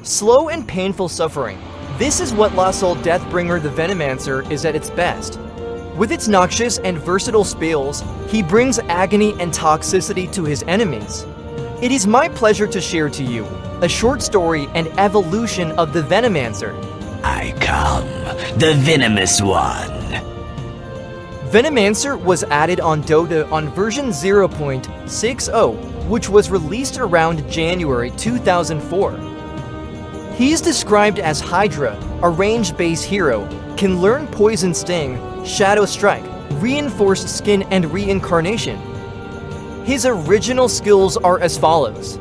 Slow and painful suffering. This is what lesale Deathbringer the Venomancer is at its best. With its noxious and versatile spells, he brings agony and toxicity to his enemies. It is my pleasure to share to you a short story and evolution of the Venomancer. I come, the venomous one. Venomancer was added on DOtA on version 0.60, which was released around January 2004. He is described as Hydra, a range-based hero, can learn Poison Sting, Shadow Strike, Reinforced Skin, and Reincarnation. His original skills are as follows.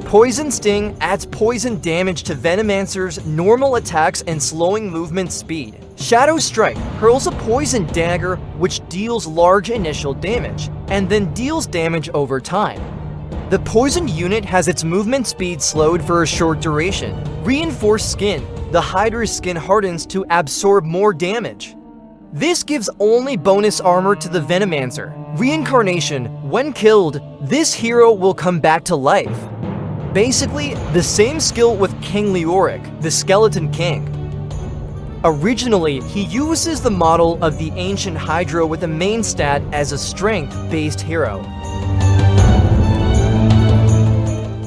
Poison Sting adds poison damage to Venomancer's normal attacks and slowing movement speed. Shadow Strike hurls a poison dagger which deals large initial damage, and then deals damage over time. The poison unit has its movement speed slowed for a short duration. Reinforced Skin, the Hydra's skin hardens to absorb more damage. This gives only bonus armor to the Venomancer. Reincarnation, when killed, this hero will come back to life. Basically, the same skill with King Leoric, the Skeleton King. Originally, he uses the model of the ancient Hydra with a main stat as a strength-based hero.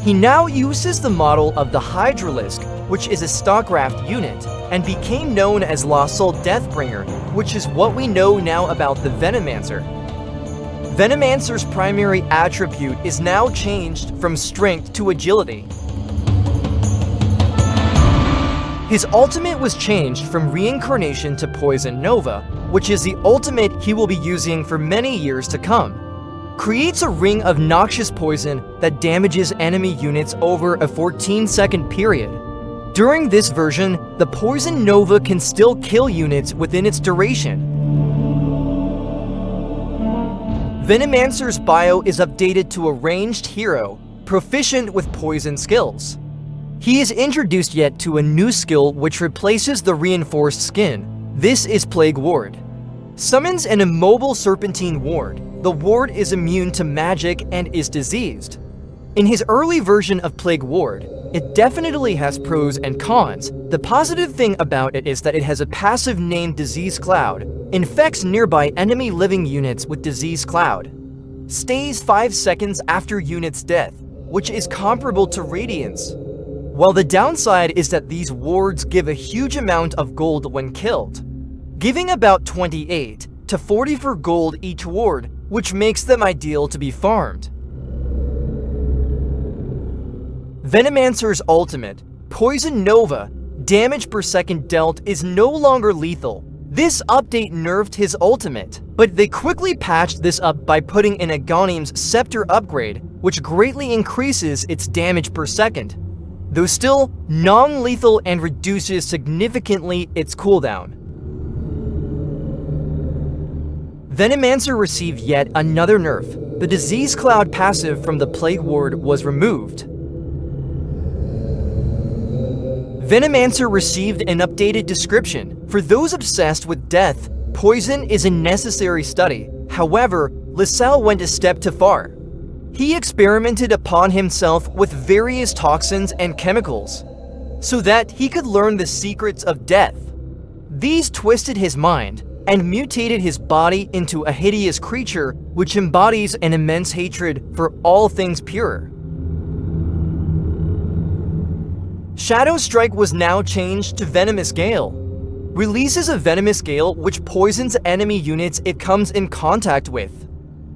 He now uses the model of the Hydralisk, which is a Stockcraft unit, and became known as lesale Deathbringer, which is what we know now about the Venomancer. Venomancer's primary attribute is now changed from strength to agility. His ultimate was changed from Reincarnation to Poison Nova, which is the ultimate he will be using for many years to come. Creates a ring of noxious poison that damages enemy units over a 14-second period. During this version, the Poison Nova can still kill units within its duration. Venomancer's bio is updated to a ranged hero, proficient with poison skills. He is introduced yet to a new skill which replaces the Reinforced Skin. This is Plague Ward. Summons an immobile serpentine ward. The ward is immune to magic and is diseased. In his early version of Plague Ward, it definitely has pros and cons. The positive thing about it is that it has a passive named Disease Cloud, infects nearby enemy living units with Disease Cloud, stays 5 seconds after unit's death, which is comparable to Radiance. While the downside is that these wards give a huge amount of gold when killed, giving about 28 to 44 gold each ward, which makes them ideal to be farmed. Venomancer's ultimate, Poison Nova, damage per second dealt is no longer lethal. This update nerfed his ultimate, but they quickly patched this up by putting in Agonim's Scepter upgrade, which greatly increases its damage per second, though still non-lethal and reduces significantly its cooldown. Venomancer received yet another nerf. The Disease Cloud passive from the Plague Ward was removed. Venomancer received an updated description. For those obsessed with death, poison is a necessary study. However, lesale went a step too far. He experimented upon himself with various toxins and chemicals, so that he could learn the secrets of death. These twisted his mind and mutated his body into a hideous creature which embodies an immense hatred for all things pure. Shadow Strike was now changed to Venomous Gale. Releases a Venomous Gale which poisons enemy units it comes in contact with.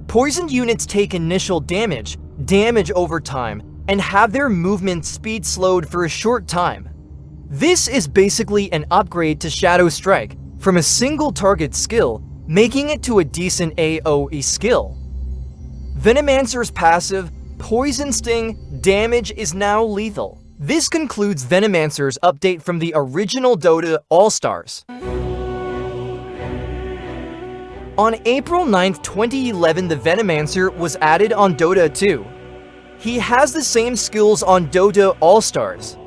Poisoned units take initial damage over time, and have their movement speed slowed for a short time. This is basically an upgrade to Shadow Strike from a single target skill, making it to a decent AoE skill. Venomancer's passive, Poison Sting, damage is now lethal. This concludes Venomancer's update from the original DOtA Allstars. On April 9, 2011, the Venomancer was added on DOtA 2. He has the same skills on DOtA Allstars.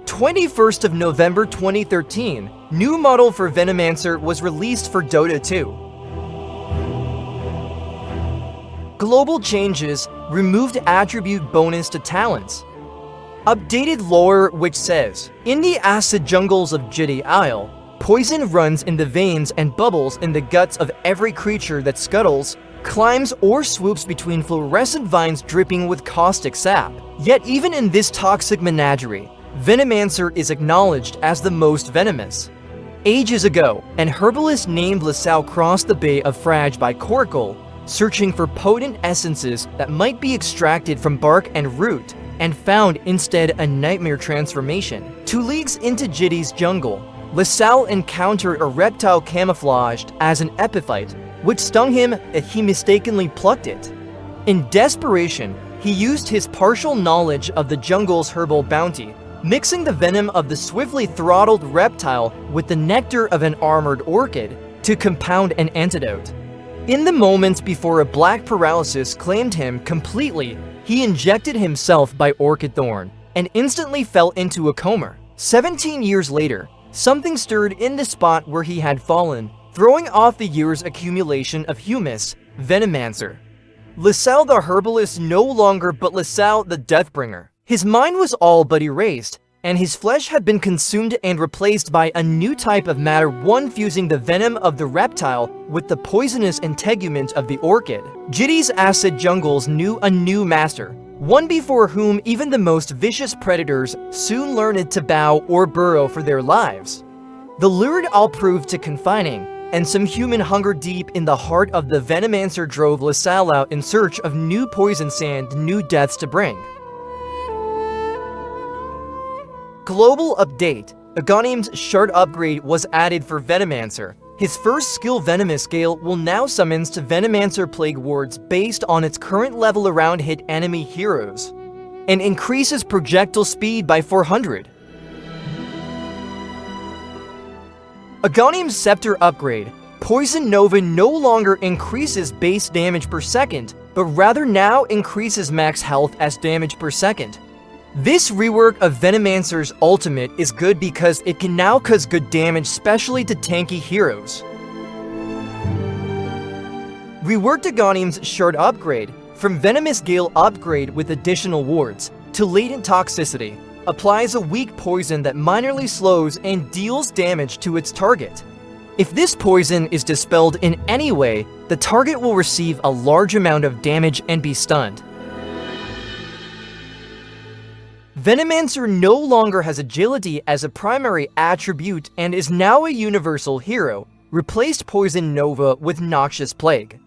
21st of November 2013, new model for Venomancer was released for DOtA 2. Global changes removed attribute bonus to talents. Updated lore which says, in the acid jungles of Jiti Isle, poison runs in the veins and bubbles in the guts of every creature that scuttles, climbs or swoops between fluorescent vines dripping with caustic sap. Yet even in this toxic menagerie, Venomancer is acknowledged as the most venomous. Ages ago, an herbalist named Lesale crossed the Bay of Frage by Coracle, searching for potent essences that might be extracted from bark and root, and found instead a nightmare transformation. 2 leagues into Jiti's jungle, Lesale encountered a reptile camouflaged as an epiphyte, which stung him and he mistakenly plucked it. In desperation, he used his partial knowledge of the jungle's herbal bounty, mixing the venom of the swiftly throttled reptile with the nectar of an armored orchid to compound an antidote. In the moments before a black paralysis claimed him completely, he injected himself by orchid thorn and instantly fell into a coma. 17 years later, something stirred in the spot where he had fallen, throwing off the year's accumulation of humus. Venomancer. Lesale the herbalist no longer but Lesale the deathbringer. His mind was all but erased, and his flesh had been consumed and replaced by a new type of matter, one fusing the venom of the reptile with the poisonous integument of the orchid. Jiti's acid jungles knew a new master, one before whom even the most vicious predators soon learned to bow or burrow for their lives. The lurid all proved too confining, and some human hunger deep in the heart of the Venomancer drove Lesale out in search of new poison sand, new deaths to bring. Global update. Agonim's shard upgrade was added for Venomancer. His first skill Venomous Scale will now summons to Venomancer Plague Wards based on its current level around hit enemy heroes, and increases projectile speed by 400. Agonim's Scepter upgrade. Poison Nova no longer increases base damage per second, but rather now increases max health as damage per second. This rework of Venomancer's ultimate is good because it can now cause good damage, especially to tanky heroes. Reworked Agonim's Shard upgrade, from Venomous Gale upgrade with additional wards, to Latent Toxicity, applies a weak poison that minorly slows and deals damage to its target. If this poison is dispelled in any way, the target will receive a large amount of damage and be stunned. Venomancer no longer has agility as a primary attribute and is now a universal hero, replaced Poison Nova with Noxious Plague.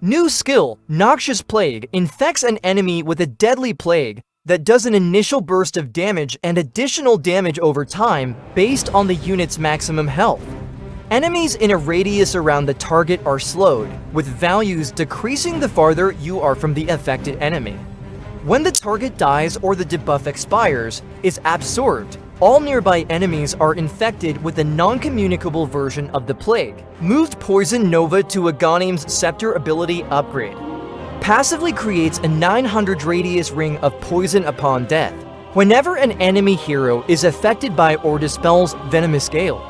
New skill, Noxious Plague, infects an enemy with a deadly plague that does an initial burst of damage and additional damage over time based on the unit's maximum health. Enemies in a radius around the target are slowed, with values decreasing the farther you are from the affected enemy. When the target dies or the debuff expires, is absorbed, all nearby enemies are infected with a non-communicable version of the plague. Moved Poison Nova to Agonim's Scepter ability upgrade. Passively creates a 900 radius ring of poison upon death, whenever an enemy hero is affected by or dispels Venomous Gale.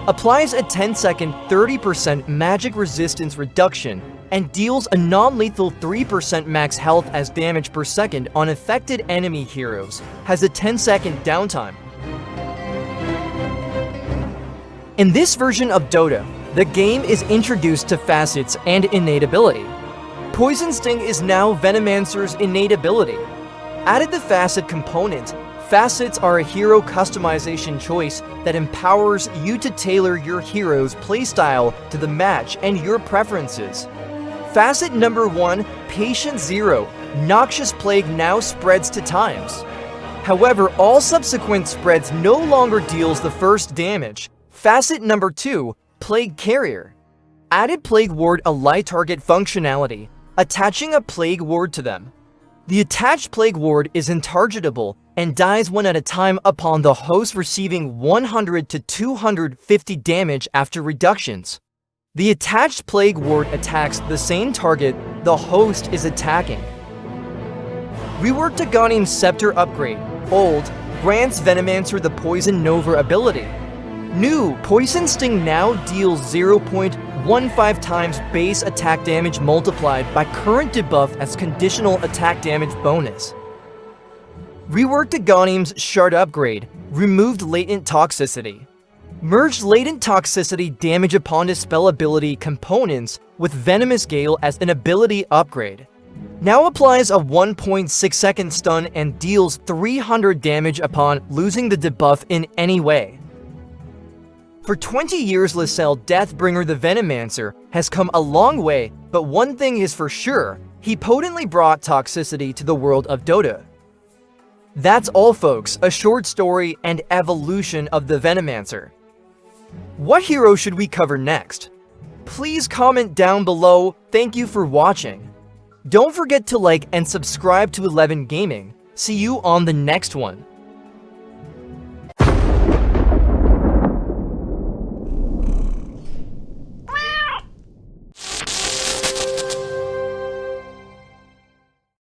Applies a 10-second 30% magic resistance reduction and deals a non-lethal 3% max health as damage per second on affected enemy heroes, has a 10-second downtime. In this version of DOTA, the game is introduced to facets and innate ability. Poison Sting is now Venomancer's innate ability. Added the facet component. Facets are a hero customization choice that empowers you to tailor your hero's playstyle to the match and your preferences. Facet number 1, Patient 0, Noxious Plague now spreads to times. However, all subsequent spreads no longer deals the first damage. Facet number 2, Plague Carrier. Added Plague Ward ally target functionality, attaching a Plague Ward to them. The attached Plague Ward is intargetable and dies one at a time upon the host receiving 100 to 250 damage after reductions. The attached Plague Ward attacks the same target the host is attacking. Reworked Agonim's Scepter upgrade. Old, grants Venomancer the Poison Nova ability. New, Poison Sting now deals 0.15 times base attack damage multiplied by current debuff as conditional attack damage bonus. Reworked Agonim's Shard upgrade, removed latent toxicity. Merged latent toxicity damage upon dispel ability components with Venomous Gale as an ability upgrade. Now applies a 1.6 second stun and deals 300 damage upon losing the debuff in any way. For 20 years, lesale Deathbringer the Venomancer has come a long way, but one thing is for sure, he potently brought toxicity to the world of Dota. That's all folks, a short story and evolution of the Venomancer. What hero should we cover next? Please comment down below. Thank you for watching. Don't forget to like and subscribe to 11 Gaming. See you on the next one.